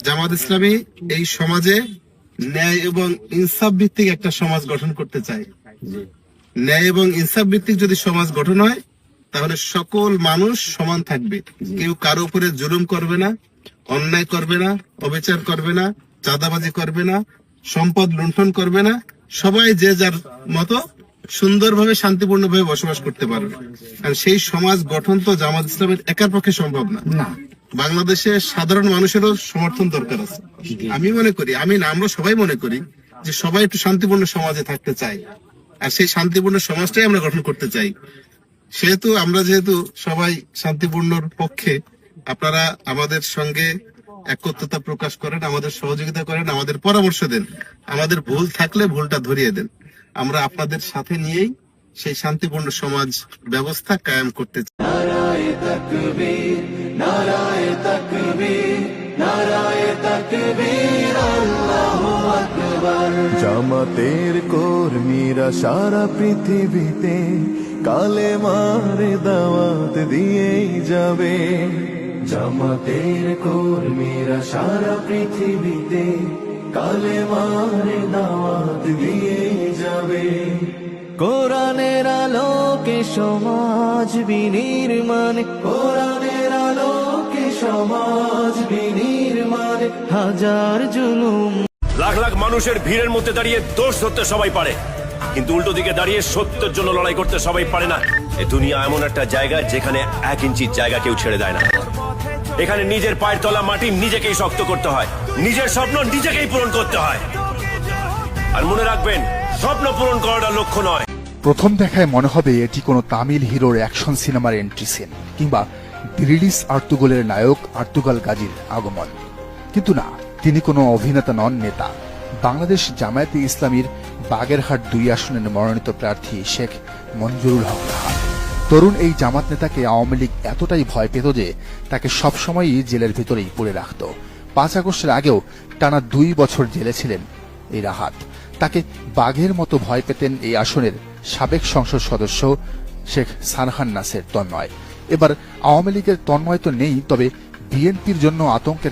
জামাত ইসলামী এই সমাজে ন্যায় এবং ইনসাফ ভিত্তিক একটা সমাজ গঠন করতে চায়। ন্যায় এবং ইনসাফ ভিত্তিক যদি সমাজ গঠন হয়, তাহলে সকল মানুষ সমান থাকবে। কেউ কারো উপরে জুলুম করবে না, অন্যায় করবে না, অবিচার করবে না, চাঁদাবাজি করবে না, সম্পদ লুণ্ঠন করবে না। সবাই যে যার মতো সুন্দরভাবে শান্তিপূর্ণভাবে বসবাস করতে পারবে। আর সেই সমাজ গঠন তো জামাত ইসলামের একার পক্ষে সম্ভব না। বাংলাদেশে সাধারণ মানুষেরও সমর্থন দরকার আছে। আমি মনে করি, আমরা সবাই মনে করি যে সবাই একটু শান্তিপূর্ণ সমাজে থাকতে চাই, আর সেই শান্তিপূর্ণ সমাজটাই আমরা গঠন করতে চাই। সেহেতু আমরা যেহেতু সবাই শান্তিপূর্ণর পক্ষে, আপনারা আমাদের সঙ্গে একত্রতা প্রকাশ করেন, আমাদের সহযোগিতা করেন, আমাদের পরামর্শ দেন, আমাদের ভুল থাকলে ভুলটা ধরিয়ে দেন। আমরা আপনাদের সাথে নিয়েই সেই শান্তিপূর্ণ সমাজ ব্যবস্থা কায়েম করতে চাই। নারায়ে তাকবীর, নারায়ে তাকবীর, নারায়ে তাকবীর, আল্লাহু আকবার। জামাতের কর্মীরা সারা পৃথিবীতে কালেমার দাওয়াত দিয়েই যাবে। জামাতের কর্মীরা সারা পৃথিবীতে কালেমার দাওয়াত দিয়েই যাবে। কোরআনের আলোকে সমাজ বিনির্মাণ, কোরআনের আলোকে সমাজ বিনির্মাণ, হাজার জুলুম। লাখ লাখ মানুষের ভিড়ের মধ্যে দাঁড়িয়ে দোষ ধরতে সবাই পারে, কিন্তু উল্টো দিকে দাঁড়িয়ে সত্যের জন্য লড়াই করতে সবাই পারে না। এ দুনিয়া এমন একটা জায়গা যেখানে 1 ইঞ্চি জায়গা কেউ ছেড়ে দেয় না। এখানে নিজের পায়ের তলা মাটি নিজেকেই শক্ত করতে হয়, নিজের স্বপ্ন নিজেকেই পূরণ করতে হয়। আর মনে রাখবেন, স্বপ্ন পূরণ করাটা লক্ষ্য নয়। প্রথম দেখায় মনে হবে এটি কোনো তামিল হিরোর অ্যাকশন সিনেমার এন্ট্রি সিন, কিংবা ব্রিটিশ আর্তুগলের নায়ক আর্তুগাল গাজীর আগমন। কিন্তু না, তিনি কোনো অভিনেতা নন, নেতা। বাংলাদেশ জামায়াতে ইসলামীর বাগেরহাট 2 আসনের মনোনীত প্রার্থী শেখ মঞ্জুরুল হক রাহা। তরুণ এই জামাত নেতাকে আওয়ামী লীগ এতটাই ভয় পেত যে তাকে সবসময়ই জেলের ভিতরেই পড়ে রাখত। 5 আগস্টের আগেও টানা 2 বছর জেলে ছিলেন এই রাহাত। তাকে বাঘের মতো ভয় পেতেন এই আসনের সাবেক সংসদ সদস্য শেখ সারহান নাসের তন্ময়। এবার আওয়ামী লীগের তন্ময় তো নেই, তবে বিএনপির জন্য আতঙ্কের